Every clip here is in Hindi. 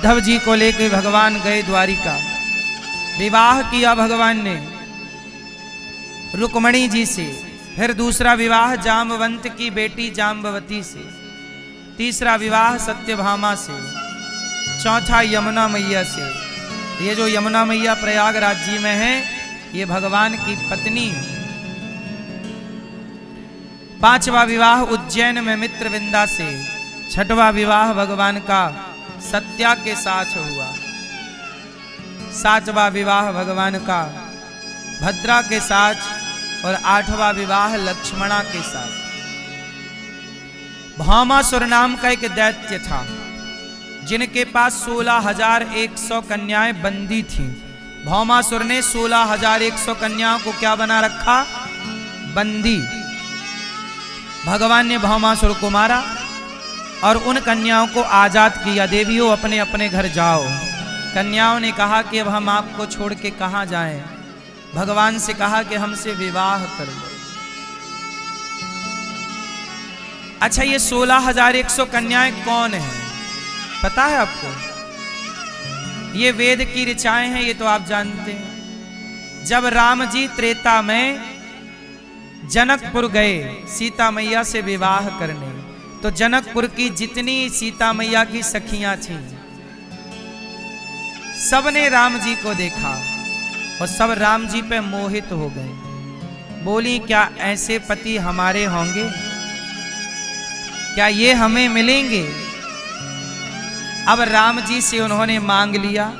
उद्धव जी को लेकर भगवान गए द्वारिका। विवाह किया भगवान ने रुक्मणी जी से, फिर दूसरा विवाह जाम्बवंत की बेटी जाम्बवती से, तीसरा विवाह सत्यभामा से, चौथा यमुना मैया से। ये जो यमुना मैया प्रयागराज जी में है, ये भगवान की पत्नी। पांचवा विवाह उज्जैन में मित्रविंदा से, छठवां विवाह भगवान का सत्या के साथ हुआ, सातवां विवाह भगवान का भद्रा के साथ और आठवां विवाह लक्ष्मणा के साथ। भौमासुर नाम का एक दैत्य था जिनके पास 16,100 कन्याएं बंदी थीं। भौमासुर ने 16,100 कन्याओं को क्या बना रखा? बंदी। भगवान ने भौमासुर को मारा और उन कन्याओं को आजाद किया। देवियों अपने अपने घर जाओ। कन्याओं ने कहा कि अब हम आपको छोड़ के कहां जाएं? भगवान से कहा कि हमसे विवाह कर लो। अच्छा, ये 16,100 कन्याएं कौन हैं? पता है आपको? ये वेद की ऋचाएं हैं, ये तो आप जानते हैं। जब राम जी त्रेता में जनकपुर गए सीता मैया से विवाह करने, तो जनकपुर की जितनी सीता मैया की सखियां थीं, सब ने राम जी को देखा और सब राम जी पे मोहित हो गए। बोली, क्या ऐसे पति हमारे होंगे? क्या ये हमें मिलेंगे? अब राम जी से उन्होंने मांग लिया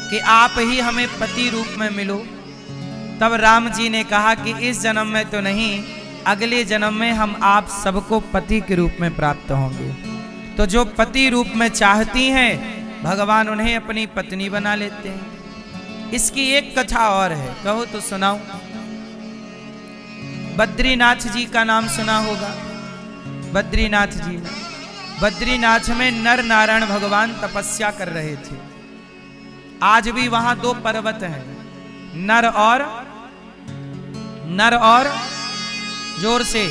कि आप ही हमें पति रूप में मिलो। तब राम जी ने कहा कि इस जन्म में तो नहीं, अगले जन्म में हम आप सबको पति के रूप में प्राप्त होंगे। तो जो पति रूप में चाहती हैं, भगवान उन्हें अपनी पत्नी बना लेते हैं। इसकी एक कथा और है, कहो तो सुनाऊं। बद्रीनाथ जी का नाम सुना होगा। बद्रीनाथ जी, बद्रीनाथ में नर नारायण भगवान तपस्या कर रहे थे। आज भी वहां 2 पर्वत हैं, नर और जोर से,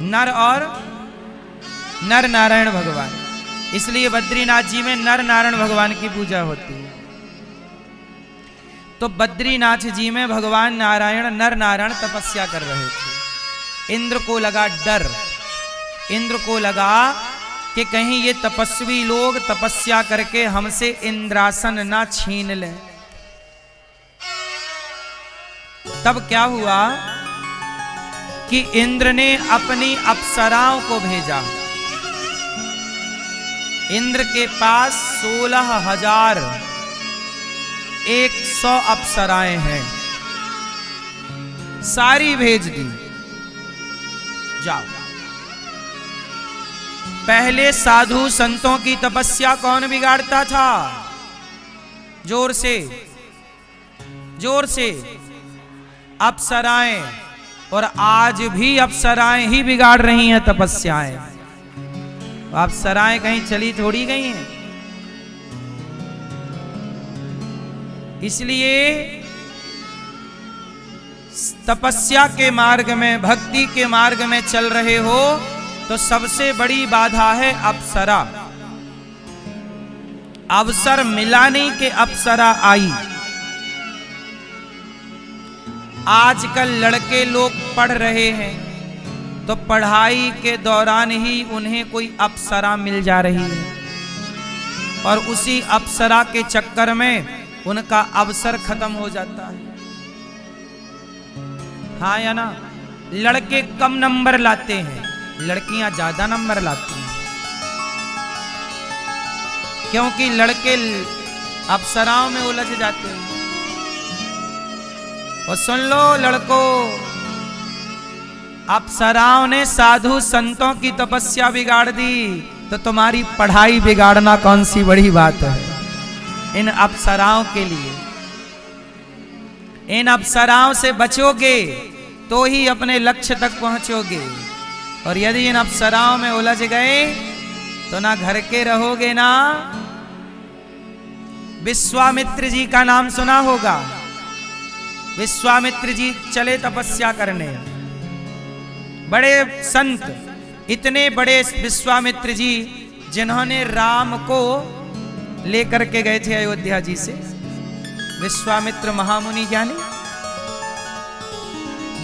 नर और नर नारायण भगवान। इसलिए बद्रीनाथ जी में नर नारायण भगवान की पूजा होती है। तो बद्रीनाथ जी में भगवान नारायण नर नारायण तपस्या कर रहे थे। इंद्र को लगा डर, इंद्र को लगा कि कहीं ये तपस्वी लोग तपस्या करके हमसे इंद्रासन ना छीन लें। तब क्या हुआ कि इंद्र ने अपनी अप्सराओं को भेजा। इंद्र के पास 16,100 अप्सराएं हैं, सारी भेज दी। जाओ। पहले साधु संतों की तपस्या कौन बिगाड़ता था? जोर से, जोर से, अप्सराएं। और आज भी अप्सराएं ही बिगाड़ रही हैं तपस्याएं। अप्सराएं कहीं चली थोड़ी गई हैं। इसलिए तपस्या के मार्ग में, भक्ति के मार्ग में चल रहे हो तो सबसे बड़ी बाधा है अप्सरा। अवसर मिला नहीं कि अप्सरा आई। आजकल लड़के लोग पढ़ रहे हैं तो पढ़ाई के दौरान ही उन्हें कोई अप्सरा मिल जा रही है और उसी अप्सरा के चक्कर में उनका अवसर खत्म हो जाता है। हाँ या ना? लड़के कम नंबर लाते हैं, लड़कियां ज्यादा नंबर लाती हैं, क्योंकि लड़के अप्सराओं में उलझ जाते हैं। और सुन लो लड़कों, अप्सराओं ने साधु संतों की तपस्या बिगाड़ दी तो तुम्हारी पढ़ाई बिगाड़ना कौन सी बड़ी बात है? इन अप्सराओं के लिए, इन अप्सराओं से बचोगे तो ही अपने लक्ष्य तक पहुंचोगे। और यदि इन अप्सराओं में उलझ गए तो ना घर के रहोगे ना। विश्वामित्र जी का नाम सुना होगा। विश्वामित्र जी चले तपस्या करने, बड़े संत, इतने बड़े विश्वामित्र जी जिन्होंने राम को लेकर के गए थे अयोध्या जी से, विश्वामित्र महामुनि ज्ञानी।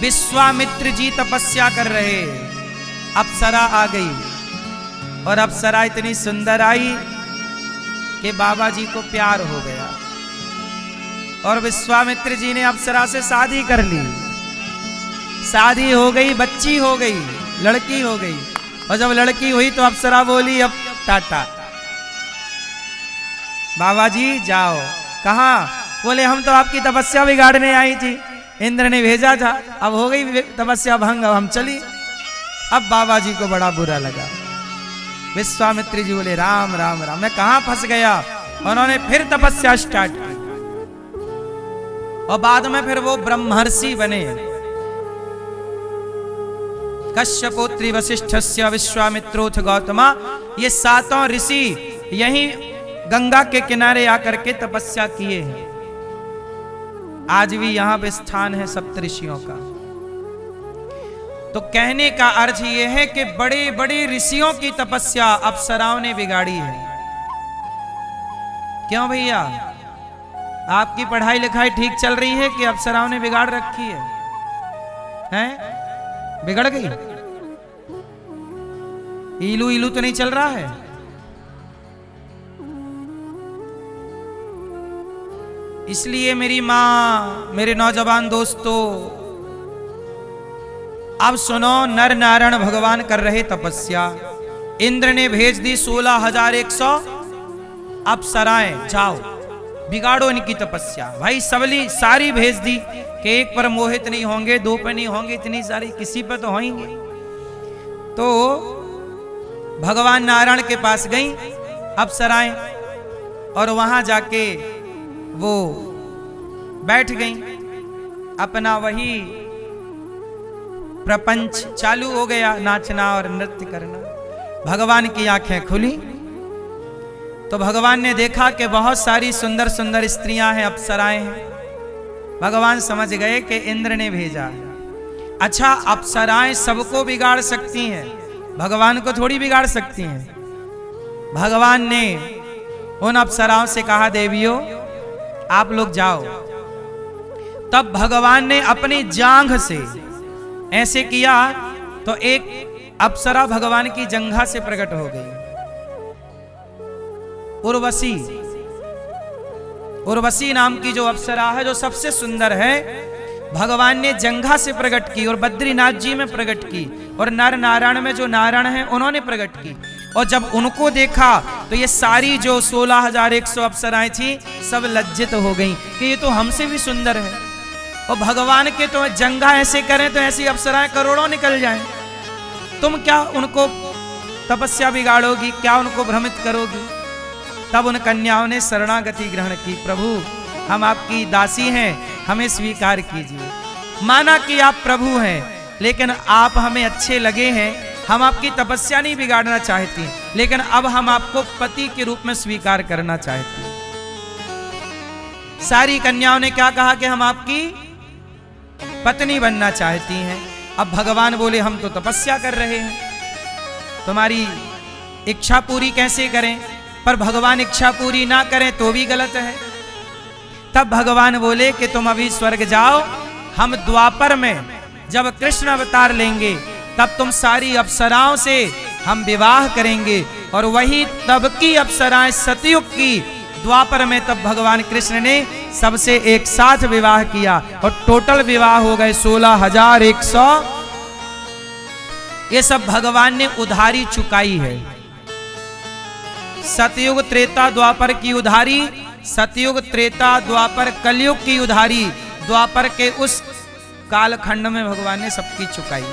विश्वामित्र जी तपस्या कर रहे, अप्सरा आ गई और अप्सरा इतनी सुंदर आई कि बाबा जी को प्यार हो गया और विश्वामित्र जी ने अप्सरा से शादी कर ली। शादी हो गई, बच्ची हो गई, लड़की हो गई। और जब लड़की हुई तो अप्सरा बोली अब टाटा, बाबा जी जाओ। कहाँ? बोले हम तो आपकी तपस्या बिगाड़ने आई थी, इंद्र ने भेजा था, अब हो गई तपस्या भंग, अब हम चली। अब बाबा जी को बड़ा बुरा लगा। विश्वामित्र जी बोले राम राम राम, मैं कहां फंस गया। उन्होंने फिर तपस्या स्टार्ट की और बाद में फिर वो ब्रह्मर्षि बने। कश्यपोत्री वशिष्ठस्य विश्वामित्रोथ गौतमा, ये सातों ऋषि यहीं गंगा के किनारे आकर के तपस्या किए हैं। आज भी यहां पे स्थान है सप्तऋषियों का। तो कहने का अर्थ यह है कि बड़े बड़े ऋषियों की तपस्या अप्सराओं ने बिगाड़ी है। क्यों भैया, आपकी पढ़ाई लिखाई ठीक चल रही है कि अप्सराओं ने बिगाड़ रखी है? हैं? बिगड़ गई? इलू इलू तो नहीं चल रहा है? इसलिए मेरी मां, मेरे नौजवान दोस्तों, अब सुनो, नर नारायण भगवान कर रहे तपस्या। इंद्र ने भेज दी 16,100 अप्सराएं, जाओ बिगाड़ो इनकी तपस्या। भाई सबली सारी भेज दी कि एक पर मोहित नहीं होंगे, दो पर नहीं होंगे, इतनी सारी किसी पर तो होंगे। तो भगवान नारायण के पास गई अप्सराएं और वहां जाके वो बैठ गई, अपना वही प्रपंच चालू हो गया, नाचना और नृत्य करना। भगवान की आंखें खुली तो भगवान ने देखा कि बहुत सारी सुंदर सुंदर स्त्रियां हैं, अप्सराएं हैं। भगवान समझ गए कि इंद्र ने भेजा। अच्छा, अप्सराएं सबको बिगाड़ सकती हैं, भगवान को थोड़ी बिगाड़ सकती हैं। भगवान ने उन अप्सराओं से कहा देवियों आप लोग जाओ। तब भगवान ने अपनी जांघ से ऐसे किया तो एक अप्सरा भगवान की जंघा से प्रकट हो गई। उर्वशी, उर्वशी नाम की जो अप्सरा है, जो सबसे सुंदर है, भगवान ने जंघा से प्रकट की और बद्रीनाथ जी में प्रकट की और नर नारायण में जो नारायण है उन्होंने प्रकट की। और जब उनको देखा तो ये सारी जो 16,100 अप्सराएं थी सब लज्जित हो गईं कि ये तो हमसे भी सुंदर है। और भगवान के तो जंघा ऐसे करें तो ऐसी अप्सराएं करोड़ों निकल जाएं। तुम क्या उनको तपस्या बिगाड़ोगी, क्या उनको भ्रमित करोगी? तब उन कन्याओं ने शरणागति ग्रहण की। प्रभु हम आपकी दासी हैं, हमें स्वीकार कीजिए। माना कि आप प्रभु हैं, लेकिन आप हमें अच्छे लगे हैं, हम आपकी तपस्या नहीं बिगाड़ना चाहती, लेकिन अब हम आपको पति के रूप में स्वीकार करना चाहती हैं। सारी कन्याओं ने क्या कहा कि हम आपकी पत्नी बनना चाहती हैं। अब भगवान बोले हम तो तपस्या कर रहे हैं, तुम्हारी इच्छा पूरी कैसे करें? पर भगवान इच्छा पूरी ना करें तो भी गलत है। तब भगवान बोले कि तुम अभी स्वर्ग जाओ, हम द्वापर में जब कृष्ण अवतार लेंगे तब तुम सारी अप्सराओं से हम विवाह करेंगे। और वही तब की अप्सराएं सतयुग की, द्वापर में तब भगवान कृष्ण ने सबसे एक साथ विवाह किया और टोटल विवाह हो गए 16,100। ये सब भगवान ने उधारी चुकाई है। सतयुग त्रेता द्वापर की उधारी, सतयुग त्रेता द्वापर कलयुग की उधारी, द्वापर के उस कालखंड में भगवान ने सबकी चुकाई।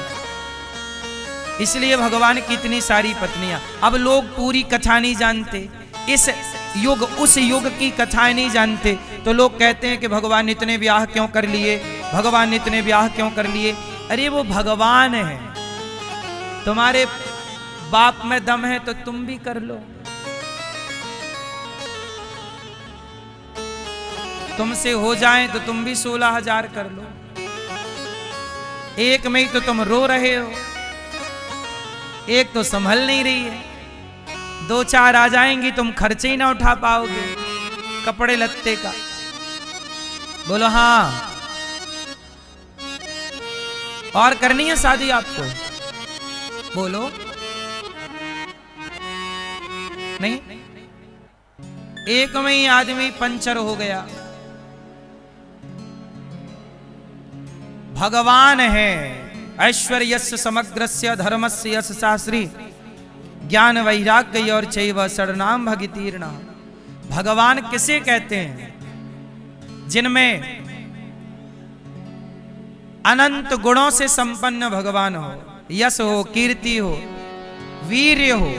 इसलिए भगवान की इतनी सारी पत्नियां। अब लोग पूरी कथा नहीं जानते, इस युग उस युग की कथाएं नहीं जानते, तो लोग कहते हैं कि भगवान ने इतने ब्याह क्यों कर लिए, भगवान ने इतने ब्याह क्यों कर लिए। अरे वो भगवान है, तुम्हारे बाप में दम है तो तुम भी कर लो। तुमसे हो जाए तो तुम भी 16,000 कर लो। एक में ही तो तुम रो रहे हो, एक तो संभल नहीं रही है। दो चार आ जाएंगी तुम खर्चे ही ना उठा पाओगे कपड़े लत्ते का। बोलो हाँ। और करनी है शादी आपको? बोलो नहीं। एक में ही आदमी पंचर हो गया। भगवान है ऐश्वर्यस्य समग्रस्य धर्मस्य यश शास्त्री ज्ञान वैराग्य और चैव शरणाम भगितीर्ण। भगवान किसे कहते हैं? जिनमें अनंत गुणों से संपन्न भगवान हो, यश हो, कीर्ति हो, वीर्य हो।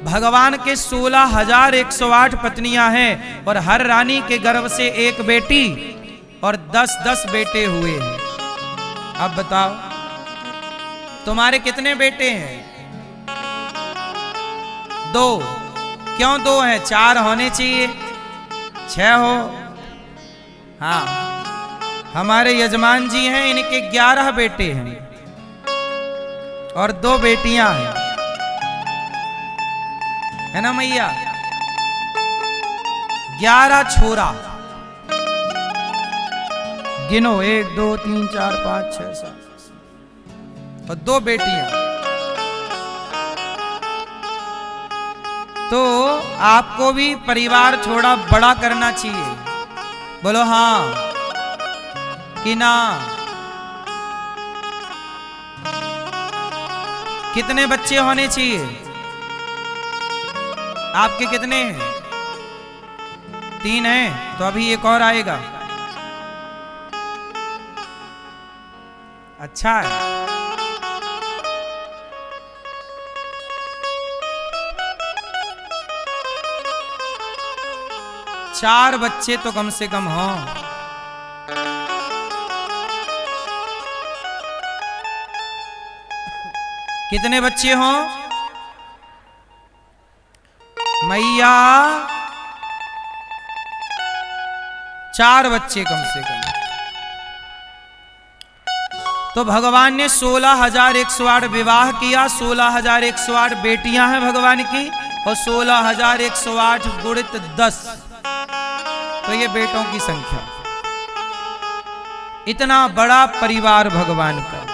भगवान के 16,108 पत्नियां हैं और हर रानी के गर्भ से एक बेटी और 10-10 बेटे हुए हैं। अब बताओ तुम्हारे कितने बेटे हैं? 2। क्यों 2 हैं? 4 होने चाहिए, 6 हो। हाँ, हमारे यजमान जी हैं, इनके 11 बेटे हैं और 2 बेटियां हैं, है ना मैया? 11 छोरा गिनो, 1 2 3 4 5 6 7 और 2 बेटियां। तो आपको भी परिवार थोड़ा बड़ा करना चाहिए। बोलो हाँ कि ना? कितने बच्चे होने चाहिए? आपके कितने हैं? 3 हैं, तो अभी एक और आएगा। अच्छा है। चार बच्चे तो कम से कम हों। कितने बच्चे हों मैया? 4 बच्चे कम से कम। तो भगवान ने 16,108 विवाह किया, 16,108 बेटियां हैं भगवान की और 16,108 गुणित 10, तो ये बेटों की संख्या। इतना बड़ा परिवार भगवान का।